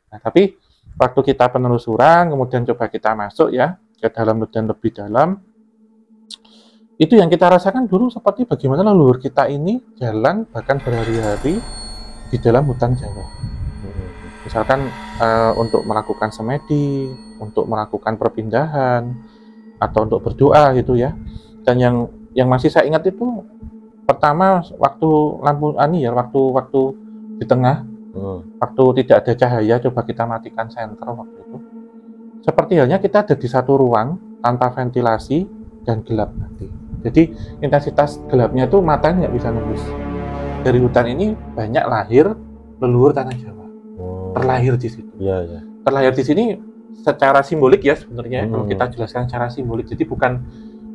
Nah, tapi waktu kita penelusuran, kemudian coba kita masuk ya ke dalam dan lebih dalam, itu yang kita rasakan dulu seperti bagaimana leluhur kita ini jalan bahkan berhari-hari di dalam hutan Jawa. Misalkan untuk melakukan semedi, untuk melakukan perpindahan, atau untuk berdoa gitu ya. Dan yang masih saya ingat itu pertama waktu lampu waktu di tengah, waktu tidak ada cahaya, coba kita matikan senter waktu itu. Seperti halnya kita ada di satu ruang tanpa ventilasi dan gelap nanti. Jadi intensitas gelapnya itu mata nggak bisa nembus. Dari hutan ini banyak lahir leluhur tanah Jawa. Terlahir di situ. Terlahir di sini secara simbolik ya sebenarnya kalau kita jelaskan secara simbolik. Jadi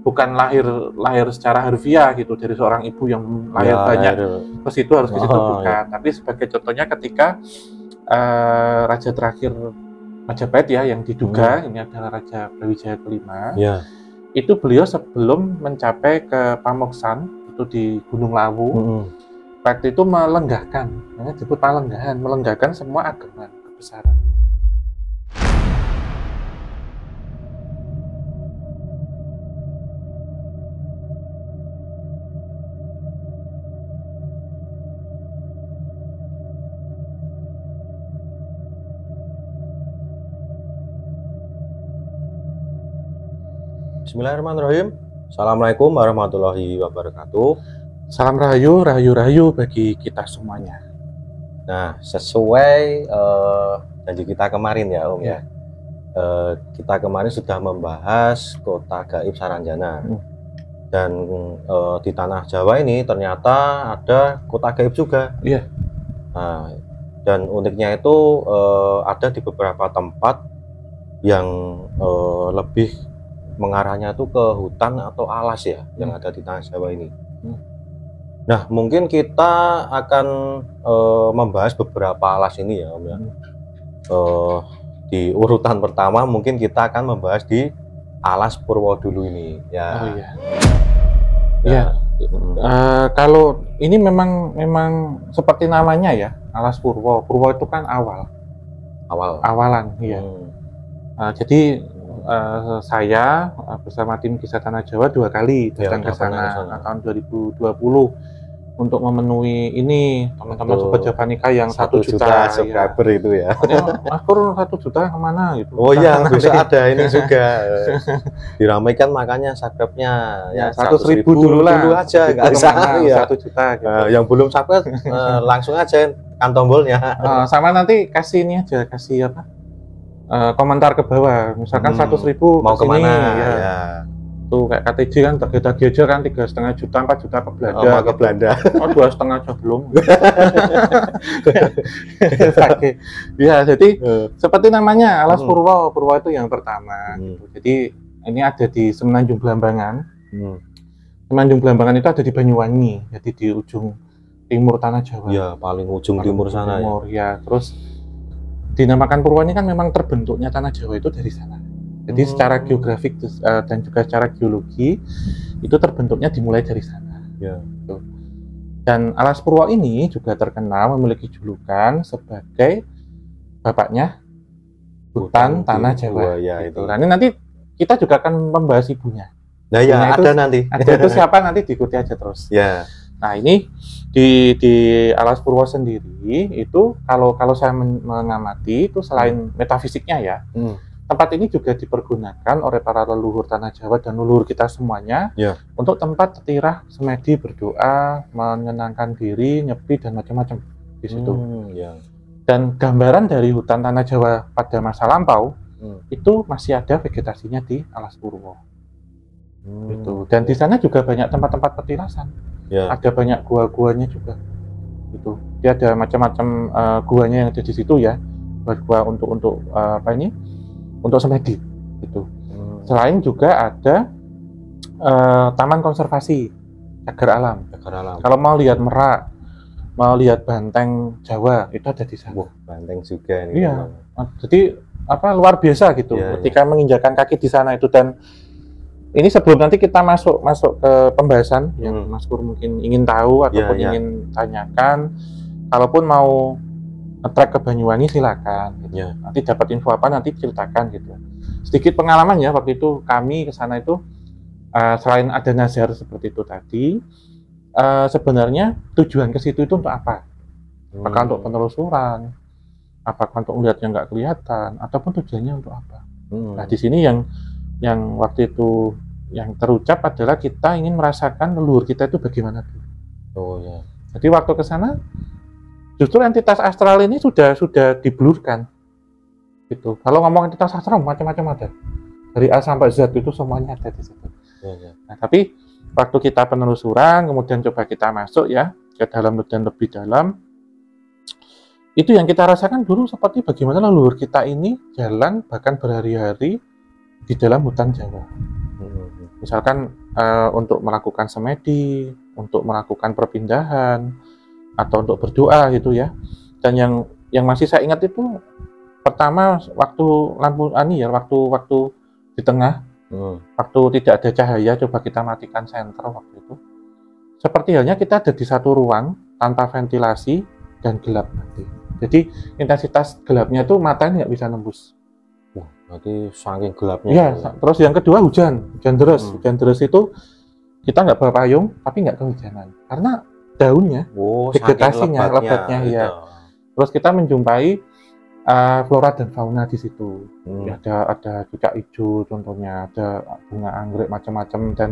bukan lahir secara harfiah gitu dari seorang ibu yang lahir banyak ke situ harus ke situ bukan. Tapi sebagai contohnya ketika raja terakhir Majapahit ya yang diduga ini adalah Raja Brawijaya kelima. Itu beliau sebelum mencapai ke Pamoksan itu di Gunung Lawu, waktu itu melenggahkan, namanya disebut palenggahan, melenggahkan semua ageman kebesaran. Bismillahirrahmanirrahim. Assalamualaikum warahmatullahi wabarakatuh. Salam rahayu, rahayu bagi kita semuanya. Nah, sesuai janji kita kemarin ya Om ya. Kita kemarin sudah membahas kota gaib Saranjana. Dan di tanah Jawa ini ternyata ada kota gaib juga. Nah, dan uniknya itu ada di beberapa tempat yang lebih mengarahnya itu ke hutan atau alas ya yang ada di tanah Jawa ini. Nah, mungkin kita akan membahas beberapa alas ini ya Om ya. Di urutan pertama mungkin kita akan membahas di alas Purwo dulu ini ya. Kalau ini memang seperti namanya ya, alas Purwo. Purwo itu kan awalan ya. Jadi saya bersama tim Kisah Tanah Jawa 2 kali datang ke sana tahun 2020 untuk memenuhi ini teman-teman Sobat Javanika yang 1 juta subscriber ya. Itu ya. Kur 1 juta kemana gitu. Oh iya, bisa ada ini juga. Diramaikan makanya subscribe-nya ya 100.000 dulu aja enggak usah ya. 1 juta gitu. Yang belum subscribe langsung aja tekan tombolnya. Sama nanti kasih ini aja, kasih apa? Komentar ke bawah, misalkan 100.000 mau kemana ya. Tuh kayak KTJ kan tagi aja kan 3,5 juta 4 juta ke Belanda. Ke Belanda. 2,5 aja belum. Ya jadi seperti namanya alas Purwo itu yang pertama. Gitu. Jadi ini ada di Semenanjung Blambangan. Semenanjung Blambangan itu ada di Banyuwangi, jadi di ujung timur tanah Jawa. Ya paling ujung timur sana ya. Terus dinamakan Purwo ini kan memang terbentuknya tanah Jawa itu dari sana. Jadi secara geografik dan juga secara geologi itu terbentuknya dimulai dari sana. Gitu. Dan alas Purwo ini juga terkenal memiliki julukan sebagai bapaknya hutan tanah Jawa. Gitu. Nah, ini nanti kita juga akan membahas ibunya. Nah ya ada nanti. Ada itu siapa nanti diikuti aja terus. Nah ini di alas Purwo sendiri itu kalau saya mengamati itu selain metafisiknya ya, tempat ini juga dipergunakan oleh para leluhur tanah Jawa dan leluhur kita semuanya untuk tempat setirah, semedi, berdoa, menyenangkan diri, nyepi dan macam-macam di situ. Dan gambaran dari hutan tanah Jawa pada masa lampau itu masih ada vegetasinya di alas Purwo. Gitu. Dan di sana juga banyak tempat-tempat petilasan. Ada banyak gua-guanya juga. Gitu. Dia ada macam-macam guanya yang ada di situ ya. Buat gua untuk apa ini? Untuk semedi. Gitu. Selain juga ada taman konservasi cagar alam. Kalau mau lihat merak, mau lihat banteng Jawa itu ada di sana. Banteng juga ini. Jadi luar biasa gitu. Ketika menginjakan kaki di sana itu. Dan ini sebelum nanti kita masuk ke pembahasan yang Mas Pur mungkin ingin tahu ataupun ingin tanyakan, kalaupun mau trek ke Banyuwangi silakan. Gitu. Ya. Nanti dapat info apa nanti ceritakan gitu. Sedikit pengalaman ya waktu itu kami ke sana itu selain ada nazar seperti itu tadi, sebenarnya tujuan ke situ itu untuk apa? Apakah untuk penelusuran? Apakah untuk melihat yang nggak kelihatan? Ataupun tujuannya untuk apa? Nah di sini yang waktu itu yang terucap adalah kita ingin merasakan leluhur kita itu bagaimana dulu. Oh ya. Jadi waktu ke sana justru entitas astral ini sudah diblurkan. Gitu. Kalau ngomong entitas astral macam-macam ada. Dari A sampai Z itu semuanya ada di situ. Ya. Nah, tapi waktu kita penelusuran, kemudian coba kita masuk ya ke dalam dan lebih dalam, itu yang kita rasakan dulu seperti bagaimana leluhur kita ini jalan bahkan berhari-hari di dalam hutan Jawa. Misalkan untuk melakukan semedi, untuk melakukan perpindahan, atau untuk berdoa gitu ya. Dan yang masih saya ingat itu pertama waktu lampu waktu di tengah, waktu tidak ada cahaya, coba kita matikan senter waktu itu. Seperti halnya kita ada di satu ruang tanpa ventilasi dan gelap nanti. Jadi intensitas gelapnya itu mata nggak bisa nembus. Wah, berarti saking gelapnya. Iya. Terus yang kedua hujan deras. Hujan deras itu kita nggak bawa payung, tapi nggak kehujanan karena daunnya, vegetasinya, lebatnya ya. Terus kita menjumpai flora dan fauna di situ. Ada cucak hijau contohnya, ada bunga anggrek macam-macam, dan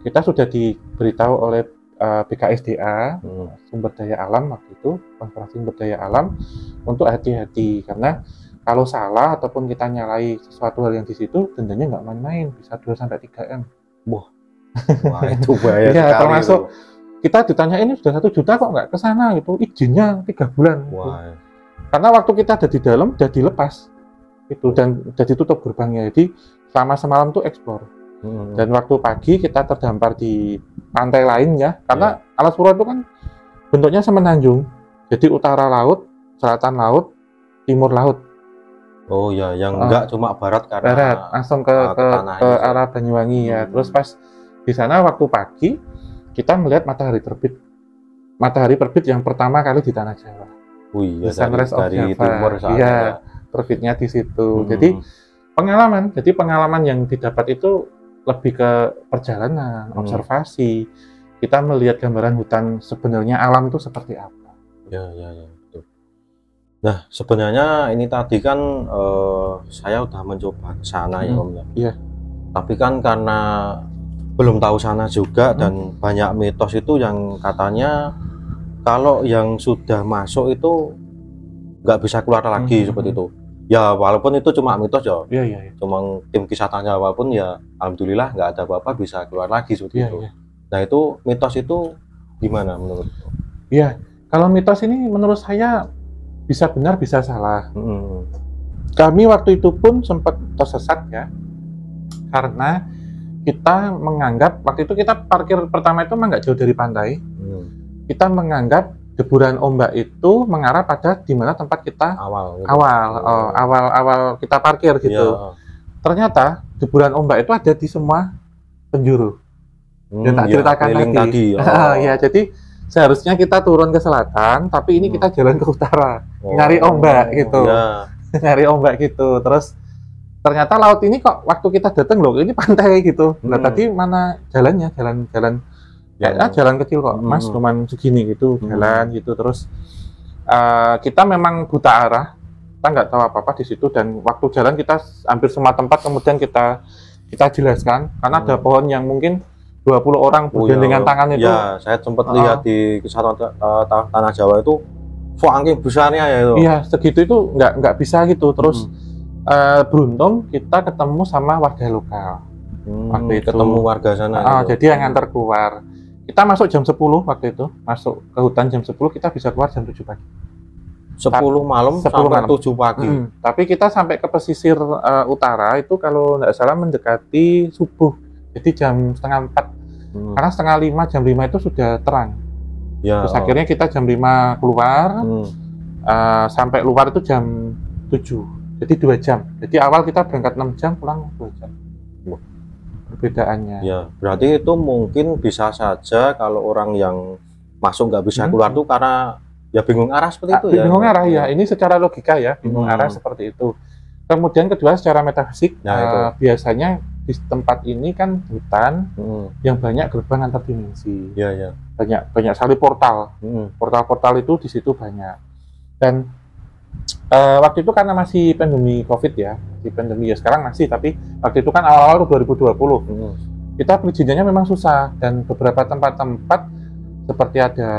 kita sudah diberitahu oleh BKSDA sumber daya alam waktu itu, konservasi sumber daya alam, untuk hati-hati karena kalau salah ataupun kita nyalai sesuatu hal yang di situ, dendanya nggak main-main, bisa 2-3 M. Wah, itu bahaya ya, sekali. Termasuk itu. Kita ditanya ini sudah 1 juta kok nggak ke sana gitu, izinnya 3 bulan. Wah. Karena waktu kita ada di dalam udah dilepas itu dan udah ditutup gerbangnya, jadi selama semalam tuh eksplor. Dan waktu pagi kita terdampar di pantai lain ya, karena Alas Purwo itu kan bentuknya semenanjung, jadi utara laut, selatan laut, timur laut. Oh ya, yang enggak cuma barat karena barat, langsung ke arah Banyuwangi ya. Terus pas di sana waktu pagi kita melihat matahari terbit. Matahari terbit yang pertama kali di tanah Jawa. Iya, dari timur iya, terbitnya di situ. Jadi pengalaman yang didapat itu lebih ke perjalanan, observasi. Kita melihat gambaran hutan sebenarnya alam itu seperti apa. Ya. Betul. Nah, sebenarnya ini tadi kan saya udah mencoba ke sana ya Om ya. Iya. Tapi kan karena belum tahu sana juga dan banyak mitos itu yang katanya kalau yang sudah masuk itu nggak bisa keluar lagi seperti itu. Ya walaupun itu cuma mitos ya. Iya. Cuma tim kisah tanya walaupun ya alhamdulillah nggak ada apa-apa bisa keluar lagi seperti itu. Iya. Nah itu mitos itu gimana menurut? Iya, kalau mitos ini menurut saya bisa benar bisa salah. Kami waktu itu pun sempat tersesat ya, karena kita menganggap waktu itu kita parkir pertama itu memang nggak jauh dari pantai. Kita menganggap deburan ombak itu mengarah pada di mana tempat kita awal kita parkir gitu. Yeah. Ternyata deburan ombak itu ada di semua penjuru. Dan tak ceritakan tadi. Ya, jadi seharusnya kita turun ke selatan, tapi ini kita jalan ke utara, nyari ombak gitu. Yeah. Nyari ombak gitu. Terus ternyata laut ini kok waktu kita datang loh, ini pantai gitu. Nah, tadi mana jalannya? Jalan kecil kok, Mas, cuman segini gitu, jalan gitu. Terus kita memang buta arah, kita nggak tahu apa-apa di situ. Dan waktu jalan kita hampir semua tempat kemudian kita jelaskan, karena ada pohon yang mungkin 20 orang bergandengan tangan itu. Ya, saya sempat lihat di Kesatuan Tanah Jawa itu, angking besarnya ya itu. Iya, segitu itu nggak bisa gitu. Terus beruntung kita ketemu sama warga lokal. Waktu itu ketemu warga sana. Jadi yang nganter keluar. Kita masuk jam 10 waktu itu, masuk ke hutan jam 10, kita bisa keluar jam 7 pagi. 10 malam sampai 7 pagi. Tapi kita sampai ke pesisir utara itu kalau nggak salah mendekati subuh. Jadi jam 4:30. Karena 4:30 jam 5 itu sudah terang. Ya, terus akhirnya kita jam 5 keluar, sampai luar itu jam 7. Jadi 2 jam. Jadi awal kita berangkat 6 jam, pulang 2 jam. Perbedaannya. Ya, berarti itu mungkin bisa saja kalau orang yang masuk nggak bisa keluar tuh karena ya bingung arah seperti itu ya. Bingung arah ya. Ini secara logika ya, bingung arah seperti itu. Kemudian kedua secara metafisik, biasanya di tempat ini kan hutan yang banyak gerbang antar dimensi. Iya, iya. Banyak sekali portal. Portal-portal itu di situ banyak. Dan waktu itu karena masih pandemi COVID ya, di pandemi ya sekarang masih, tapi waktu itu kan awal-awal 2020. Kita perizinannya memang susah, dan beberapa tempat-tempat seperti ada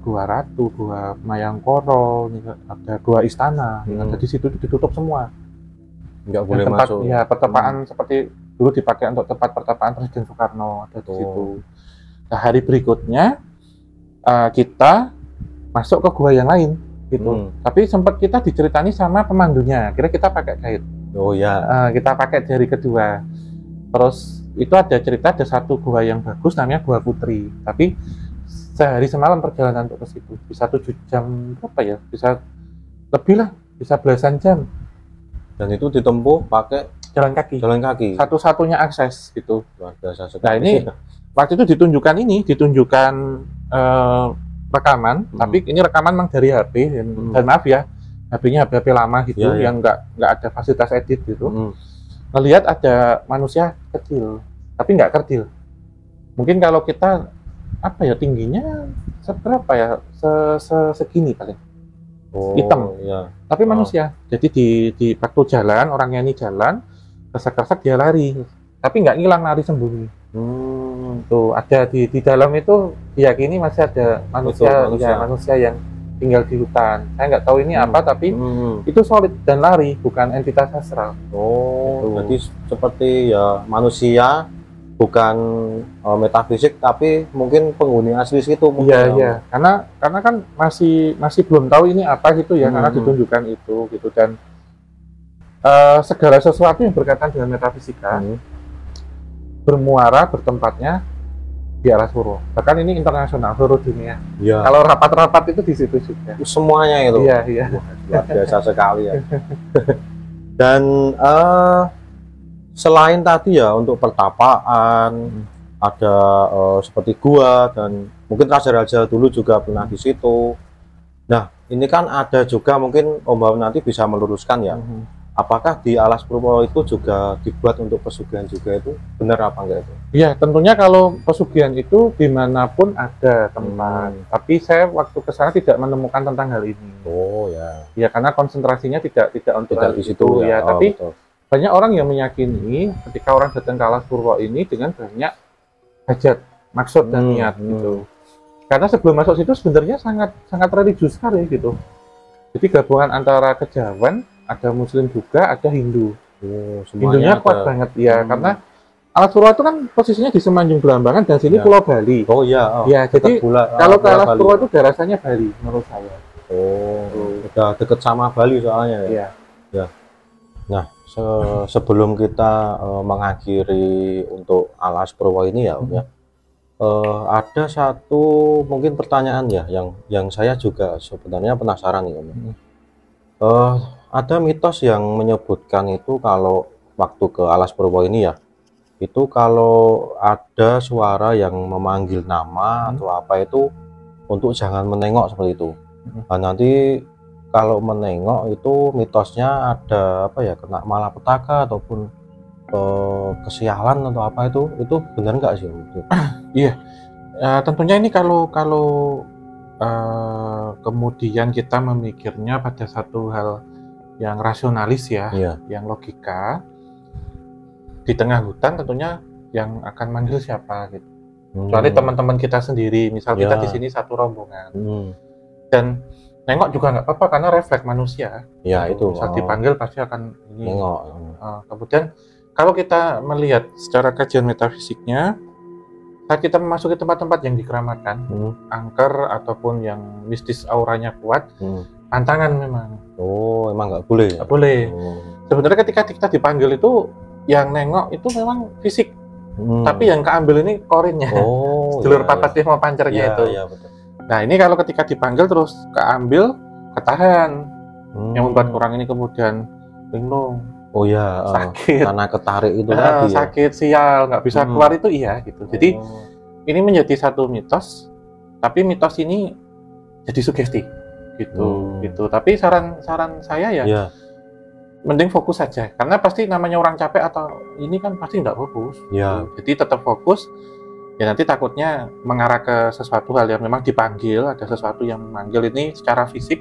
Gua Ratu, Gua Mayangkoro, ada Gua Istana, ada di situ ditutup semua. Nggak boleh tempat, masuk. Ya, pertapaan seperti dulu dipakai untuk tempat pertapaan Presiden Soekarno ada di situ. Nah, hari berikutnya kita masuk ke gua yang lain gitu. Tapi sempat kita diceritani sama pemandunya, kira kita pakai guide. Oh ya. Kita pakai jari kedua. Terus itu ada cerita ada satu gua yang bagus namanya Gua Putri. Tapi sehari semalam perjalanan untuk ke situ. Bisa 7 jam berapa ya? Bisa lebih lah, bisa belasan jam. Dan itu ditempuh pakai jalan kaki. Jalan kaki. Satu-satunya akses gitu. Luar biasa sekali. Nah, ini waktu itu ditunjukkan rekaman, tapi ini rekaman memang dari HP dan maaf ya, HP-nya HP lama gitu yang nggak ada fasilitas edit gitu. Ngelihat ada manusia kecil, tapi nggak kerdil. Mungkin kalau kita apa ya tingginya seberapa ya, segini paling. Hitam. Iya. Tapi manusia. Jadi di waktu jalan, orangnya ini jalan, kesak-kesak dia lari. Tapi nggak ngilang, lari sembunyi. Tuh ada di dalam itu diyakini masih ada manusia yang tinggal di hutan. Saya nggak tahu ini apa, tapi itu solid dan lari, bukan entitas astral. Jadi seperti ya manusia, bukan metafisik, tapi mungkin penghuni asli situ. Iya. Karena kan masih belum tahu ini apa gitu ya, karena ditunjukkan itu gitu. Dan segala sesuatu yang berkaitan dengan metafisika bermuara bertempatnya di Alas Purwo. Bahkan ini internasional, seluruh dunia. Ya. Kalau rapat-rapat itu di situ juga. Semuanya itu. Iya. Luar biasa sekali ya. Dan selain tadi ya untuk pertapaan, ada seperti gua, dan mungkin raja-raja dulu juga pernah di situ. Nah, ini kan ada juga, mungkin Om Baun nanti bisa meluruskan ya. Apakah di Alas Purwo itu juga dibuat untuk pesugihan juga, itu benar apa enggak itu? Iya, tentunya kalau pesugihan itu dimanapun ada tempat. Tapi saya waktu ke sana tidak menemukan tentang hal ini. Oh ya. Ya karena konsentrasinya tidak untuk tidak di situ ya. Tapi betul. Banyak orang yang meyakini ketika orang datang ke Alas Purwo ini dengan banyak hajat, maksud dan niat gitu. Karena sebelum masuk situ sebenarnya sangat religius sekali gitu. Jadi gabungan antara kejawen, ada Muslim juga, ada Hindu. Hindunya kuat banget ya, karena Alas Purwo itu kan posisinya di Semenanjung Belambangan dan sini Pulau Bali. Oh iya. Ya, jadi kalau ke Alas Purwo itu rasanya Bali menurut saya. Udah deket sama Bali soalnya ya. Ya. Nah, sebelum kita mengakhiri untuk Alas Purwo ini ya, Om ya. Ada satu mungkin pertanyaan ya yang saya juga sebenarnya penasaran nih, Om. Ada mitos yang menyebutkan itu kalau waktu ke Alas Purwo ini ya, itu kalau ada suara yang memanggil nama atau apa itu untuk jangan menengok seperti itu. Nah, nanti kalau menengok itu mitosnya ada apa ya, kena malapetaka ataupun kesialan atau apa itu benar nggak sih? Iya, tentunya ini kalau kemudian kita memikirnya pada satu hal yang rasionalis ya, yang logika, di tengah hutan tentunya yang akan manggil siapa gitu. Kecuali teman-teman kita sendiri, misal kita di sini satu rombongan, dan nengok juga nggak apa-apa karena refleks manusia. Ya itu. Saat dipanggil pasti akan ini. Nengok. Kemudian kalau kita melihat secara kajian metafisiknya, saat kita memasuki tempat-tempat yang dikeramatkan, angker ataupun yang mistis auranya kuat, pantangan memang. Oh, emang nggak boleh? Nggak boleh. Sebenarnya ketika kita dipanggil itu, yang nengok itu memang fisik, tapi yang keambil ini korinnya, sedulur papat mau pancernya itu. Iya, betul. Nah ini kalau ketika dipanggil terus keambil, ketahan, yang membuat orang ini kemudian linglung. Oh ya, sakit, karena ketarik itu tadi ya? Sakit, sial, nggak bisa keluar itu iya gitu. Jadi ini menjadi satu mitos, tapi mitos ini jadi sugesti gitu. Tapi saran saya ya, Ya, mending fokus saja, karena pasti namanya orang capek atau ini kan pasti nggak fokus. ya. Jadi tetap fokus. Ya nanti takutnya mengarah ke sesuatu hal yang memang dipanggil, ada sesuatu yang memanggil ini secara fisik,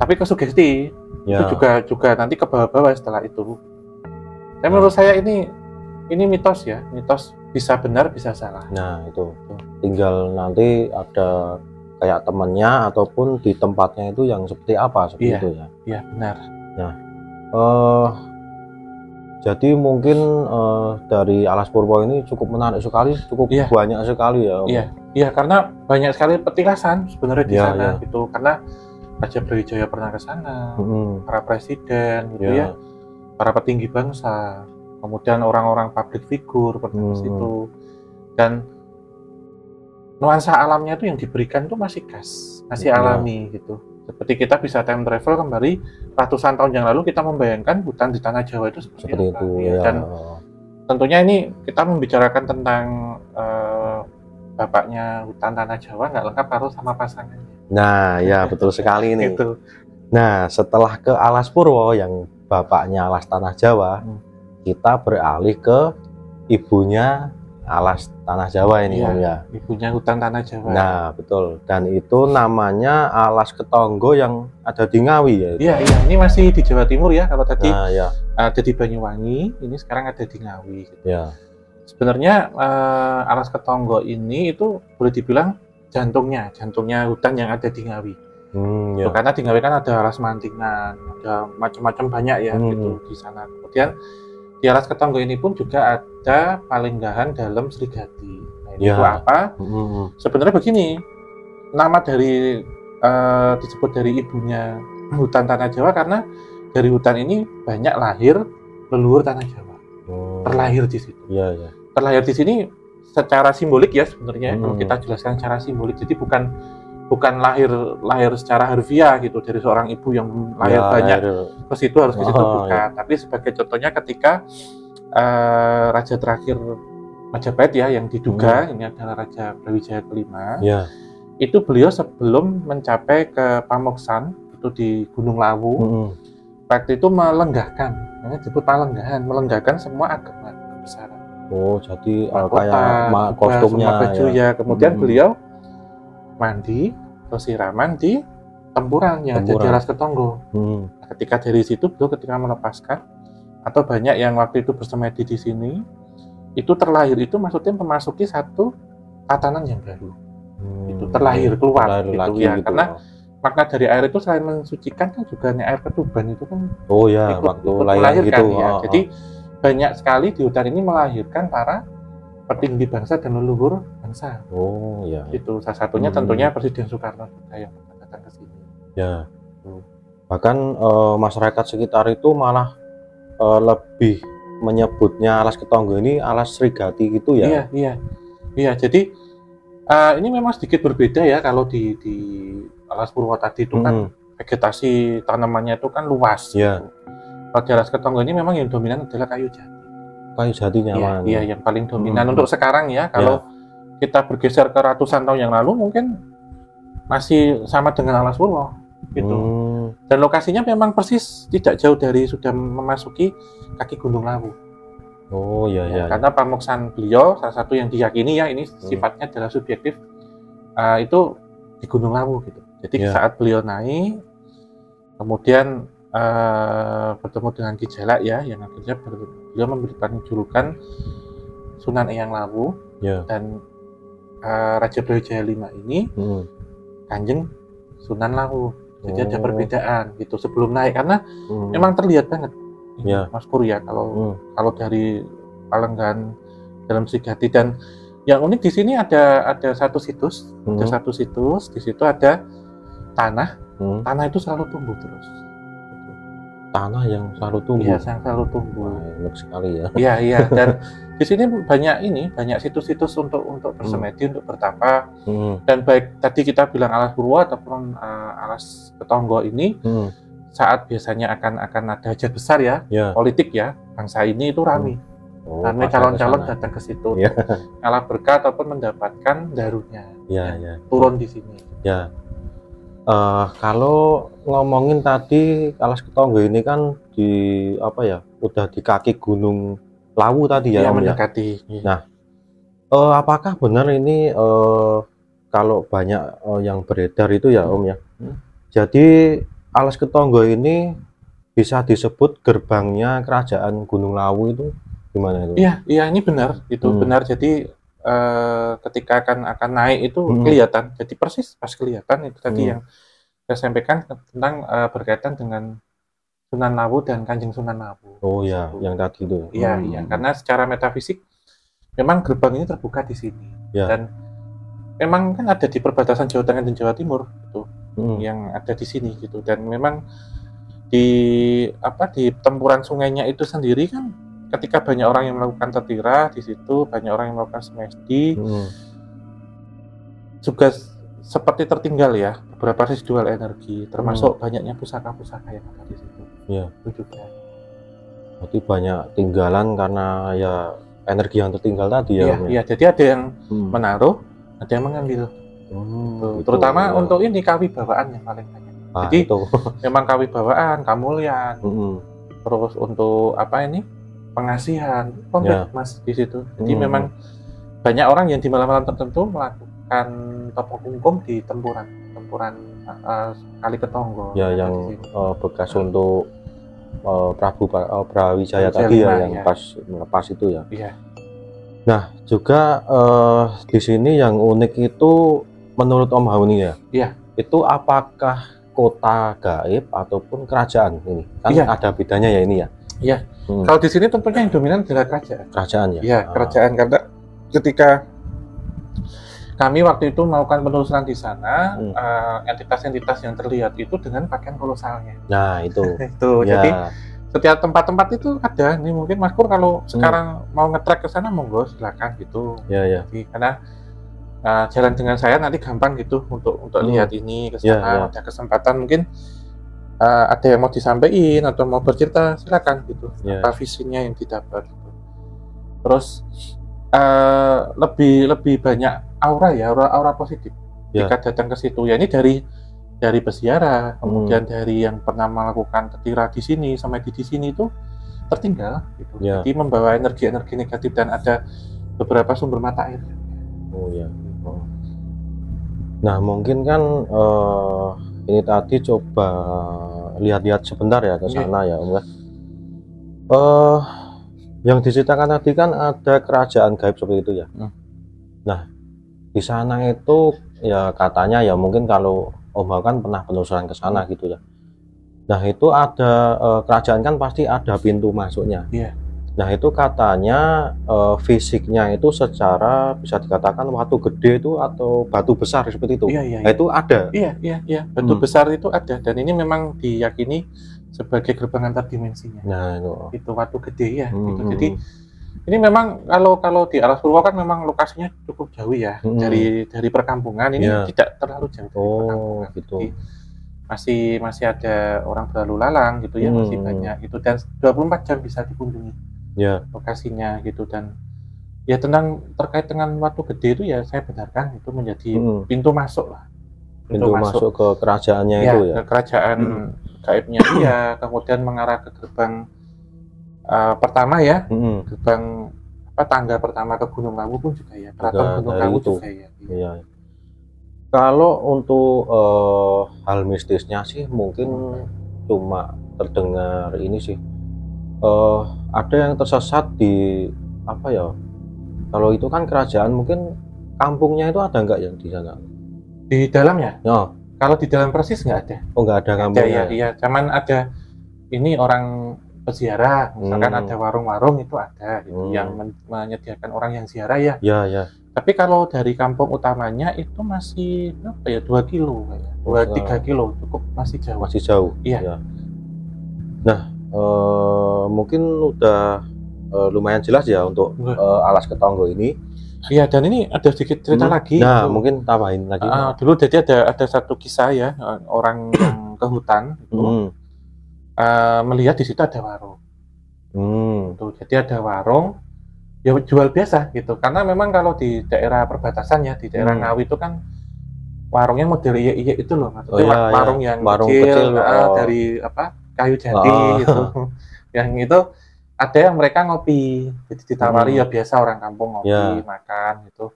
tapi ke sugesti Ya. itu juga nanti ke bawah-bawah setelah itu. Dan menurut saya ini mitos ya, mitos, bisa benar bisa salah. Nah itu tinggal nanti ada kayak temannya ataupun di tempatnya itu yang seperti apa seperti Iya. itu ya. Iya benar. Jadi mungkin dari Alas Purwo ini cukup menarik sekali, cukup Iya. banyak sekali ya Om. Iya, karena banyak sekali petilasan sebenarnya di Iya, sana iya. gitu, karena Raja Brawijaya pernah ke sana, Mm-mm. para presiden gitu Ya. ya, para petinggi bangsa, kemudian orang-orang public figure pernah ke situ, dan nuansa alamnya itu yang diberikan itu masih khas, masih Iya. alami gitu. Seperti kita bisa time travel kembali ratusan tahun yang lalu, kita membayangkan hutan di tanah Jawa itu seperti apa. Seperti itu Ya. ya. Dan tentunya ini kita membicarakan tentang bapaknya hutan tanah Jawa, nggak lengkap kalau sama pasangannya. Nah ya betul sekali ini. Gitu. Nah setelah ke Alas Purwo yang bapaknya Alas Tanah Jawa, kita beralih ke ibunya Alas Tanah Jawa ini Iya. Om ya. Ibunya hutan tanah Jawa. Nah betul, dan itu namanya Alas Ketonggo yang ada di Ngawi ya. Iya, ini masih di Jawa Timur ya. Kalau tadi Nah ya, ada di Banyuwangi, ini sekarang ada di Ngawi. Gitu. ya. Sebenarnya Alas Ketonggo ini itu boleh dibilang jantungnya hutan yang ada di Ngawi. Ya. Karena di Ngawi kan ada alas mantingan, ada macam-macam banyak ya gitu di sana. Kemudian di Alas Ketonggo ini pun juga ada palenggahan dalam Srigati. Nah, ini Ya. itu apa? Sebenarnya begini, nama dari disebut dari ibunya hutan tanah Jawa karena dari hutan ini banyak lahir leluhur tanah Jawa. Terlahir di situ. Iya, ya. Terlahir di sini secara simbolik ya sebenarnya, kalau Hmm. kita jelaskan secara simbolik. Jadi bukan lahir secara harfiah gitu dari seorang ibu yang lahir banyak ke situ harus ke situ, bukan. Tapi sebagai contohnya ketika raja terakhir Majapahit ya yang diduga ini adalah Raja Brawijaya kelima. Ya. Itu beliau sebelum mencapai ke Pamoksan itu di Gunung Lawu, waktu itu melenggahkan, namanya disebut palenggahan, melenggahkan semua agama kebesaran. Oh, jadi Mahkota, kayak kostumnya semua baju ya. Kemudian beliau mandi atau siraman di tempuran yang ada di Alas Ketonggo. Nah, ketika dari situ beliau ketika melepaskan atau banyak yang waktu itu bersemedi di sini, itu terlahir itu maksudnya memasuki satu tatanan yang baru. Itu terlahir keluar gitu lagi ya. gitu. Karena makna dari air itu selain mensucikan kan juga nih, air ketuban itu kan Oh ya, ikut waktu lahir melahirkan gitu. ya. Jadi banyak sekali di hutan ini melahirkan para petinggi bangsa dan leluhur bangsa. Oh ya. Itu salah satunya tentunya Presiden Soekarno juga yang datang ke sini. Ya. Bahkan masyarakat sekitar itu malah lebih menyebutnya Alas Ketonggo ini Alas Srigati gitu ya. Iya. Jadi ini memang sedikit berbeda ya kalau di Alas Purwo tadi itu kan vegetasi tanamannya itu kan luas. Iya. Gitu. Kalau di Alas Ketonggo ini memang yang dominan adalah kayu jati. Kayu jati nyaman. Iya, yang paling dominan untuk sekarang ya. Kalau kita bergeser ke ratusan tahun yang lalu mungkin masih sama dengan Alas Purwo gitu. Dan lokasinya memang persis tidak jauh dari sudah memasuki kaki Gunung Lawu. Oh iya. Karena pamoksan beliau salah satu yang diyakini ya ini sifatnya adalah subjektif, itu di Gunung Lawu gitu. Jadi saat beliau naik, kemudian bertemu dengan Ki Jalak ya, yang akhirnya beliau memberikan julukan Sunan Eyang Lawu, dan Raja Brawijaya V ini Kanjeng Sunan Lawu. Jadi ada perbedaan gitu sebelum naik karena memang terlihat banget Mas Pur ya kalau dari palenggahan dalam Srigati. Dan yang unik di sini ada satu situs, di situ ada tanah itu selalu tumbuh terus. Tanah yang selalu tumbuh. Iya, yang selalu tumbuh. Enak sekali ya. Iya. Dan di sini banyak situs-situs untuk bersemedi, untuk bertapa. Dan baik tadi kita bilang Alas Purwo ataupun Alas Ketonggo ini, saat biasanya akan ada hajat besar ya, politik ya, bangsa ini itu ramai. Ramai calon-calon datang ke situ, ngalah berkah ataupun mendapatkan darunya. Turun di sini. Kalau ngomongin tadi Alas Ketonggo ini kan di apa ya, udah di kaki Gunung Lawu tadi ya, Iya, Om ya. mendekati. Iya. Nah, apakah benar ini kalau banyak yang beredar itu ya, Om ya. Jadi Alas Ketonggo ini bisa disebut gerbangnya kerajaan Gunung Lawu itu gimana itu? Iya, iya, ini benar, itu benar. Jadi ketika akan naik itu kelihatan, jadi persis pas kelihatan itu tadi yang saya sampaikan tentang berkaitan dengan Sunan Lawu dan Kanjeng Sunan Lawu. Oh ya, yang tadi itu. Iya, iya, karena secara metafisik memang gerbang ini terbuka di sini. Ya. Dan memang kan ada di perbatasan Jawa Tengah dan Jawa Timur itu yang ada di sini gitu. Dan memang di tempuran sungainya itu sendiri kan ketika banyak orang yang melakukan tetira di situ, banyak orang yang melakukan semesti, juga seperti tertinggal ya beberapa residual energi, termasuk banyaknya pusaka-pusaka yang ada di situ. Iya. Itu juga. Berarti banyak tinggalan karena ya energi yang tertinggal tadi ya. Iya, iya. Jadi ada yang menaruh, ada yang mengambil. Gitu, terutama ya. Untuk ini kawibawaan yang paling banyak. Jadi itu. memang kawibawaan, kamulyan, terus untuk pengasihan, komplit Mas di situ. Jadi memang banyak orang yang di malam-malam tertentu melakukan topok di tempuran Kali Ketonggo. Ya, yang bekas untuk Prabu Brawijaya tadi ya, yang pas melepas itu ya. Iya. Nah, juga di sini yang unik itu menurut Om Hauni ya. Iya. Itu apakah kota gaib ataupun kerajaan ini? Kan ada bedanya ya ini ya. Iya. Kalau di sini tentunya yang dominan adalah kerajaan. Kerajaan ya. Iya, kerajaan, karena ketika kami waktu itu melakukan penelusuran di sana, entitas-entitas yang terlihat itu dengan pakaian kolosalnya. Nah, itu. Itu. Ya. Jadi setiap tempat-tempat itu ada. Ini mungkin Mas Pur kalau sekarang mau nge-track ke sana monggo silakan gitu. Ya, ya. Jadi, karena jalan dengan saya nanti gampang gitu untuk lihat ini ke sana. Ada kesempatan mungkin ada yang mau disampaikan atau mau bercerita silakan gitu. Apa visinya yang didapat gitu. Terus lebih banyak aura positif jika datang ke situ. Ya ini dari peziarah, kemudian dari yang pernah melakukan tetira di sini sampai di sini itu tertinggal gitu. Jadi membawa energi-energi negatif dan ada beberapa sumber mata air. Oh ya. Nah, mungkin kan ini tadi coba lihat-lihat sebentar ya ke sana ya, Om ya. Yang diceritakan tadi kan ada kerajaan gaib seperti itu ya. Nah, di sana itu ya katanya ya mungkin kalau Om kan pernah penelusuran ke sana gitu ya. Nah, itu ada kerajaan kan pasti ada pintu masuknya. Iya. Nah, itu katanya fisiknya itu secara bisa dikatakan batu gede itu atau batu besar seperti itu. Iya. Nah, itu ada. Iya. Batu besar itu ada dan ini memang diyakini sebagai gerbang antar dimensinya. Nah, itu batu gede ya. Gitu. Jadi ini memang kalau di Alas Purwo kan memang lokasinya cukup jauh ya dari perkampungan. Ini tidak terlalu jauh dari perkampungan. Gitu. Jadi masih ada orang berlalu lalang gitu ya, masih banyak gitu dan 24 jam bisa dikunjungi lokasinya gitu. Dan ya terkait dengan Watu Gede itu ya saya benarkan itu menjadi pintu masuk lah, pintu masuk ke kerajaannya itu ya, ke kerajaan gaibnya dia, kemudian mengarah ke gerbang pertama ya, gerbang tangga pertama ke Gunung Lawu pun juga ya, keraton Gunung Lawu juga ya. Kalau untuk hal mistisnya sih mungkin cuma terdengar ini sih, ada yang tersesat di apa ya, kalau itu kan kerajaan mungkin kampungnya itu ada nggak yang di sana? Di dalamnya? No. Kalau di dalam persis nggak ada. Oh, nggak ada kampungnya? Iya, cuman ada ini orang peziarah, misalkan ada warung-warung itu ada gitu, yang menyediakan orang yang ziarah ya. Iya. Tapi kalau dari kampung utamanya itu masih 2 kilo kayak 2-3 kilo, cukup masih jauh. Masih jauh. Iya. Nah, mungkin udah lumayan jelas ya untuk Alas Ketonggo ini. Iya, dan ini ada sedikit cerita lagi. Nah, mungkin tambahin lagi. Dulu jadi ada satu kisah ya, orang yang ke hutan itu melihat di situ ada warung. Tuh, jadi ada warung. Ya jual biasa gitu, karena memang kalau di daerah perbatasan ya, di daerah Ngawi itu kan warungnya model iya itu loh, Oh maksudnya iya, iya. warung yang Warung kecil, kecil, oh. dari apa kayu jati Oh. gitu. Yang itu ada yang mereka ngopi, jadi ditawari ya biasa orang kampung ngopi, Ya. makan gitu.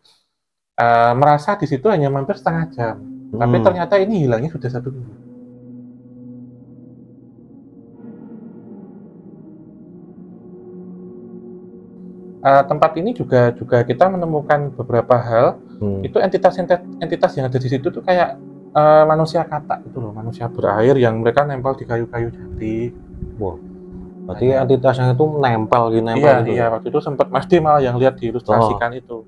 Merasa di situ hanya mampir setengah jam, tapi ternyata ini hilangnya sudah 1 minggu. Tempat ini juga kita menemukan beberapa hal. Itu entitas yang ada di situ tuh kayak manusia katak itu loh, manusia berair yang mereka nempel di kayu-kayu jati. Wow. Berarti entitasnya itu nempel gitu, Iya, waktu itu sempat Mas D malah yang lihat diilustrasikan itu.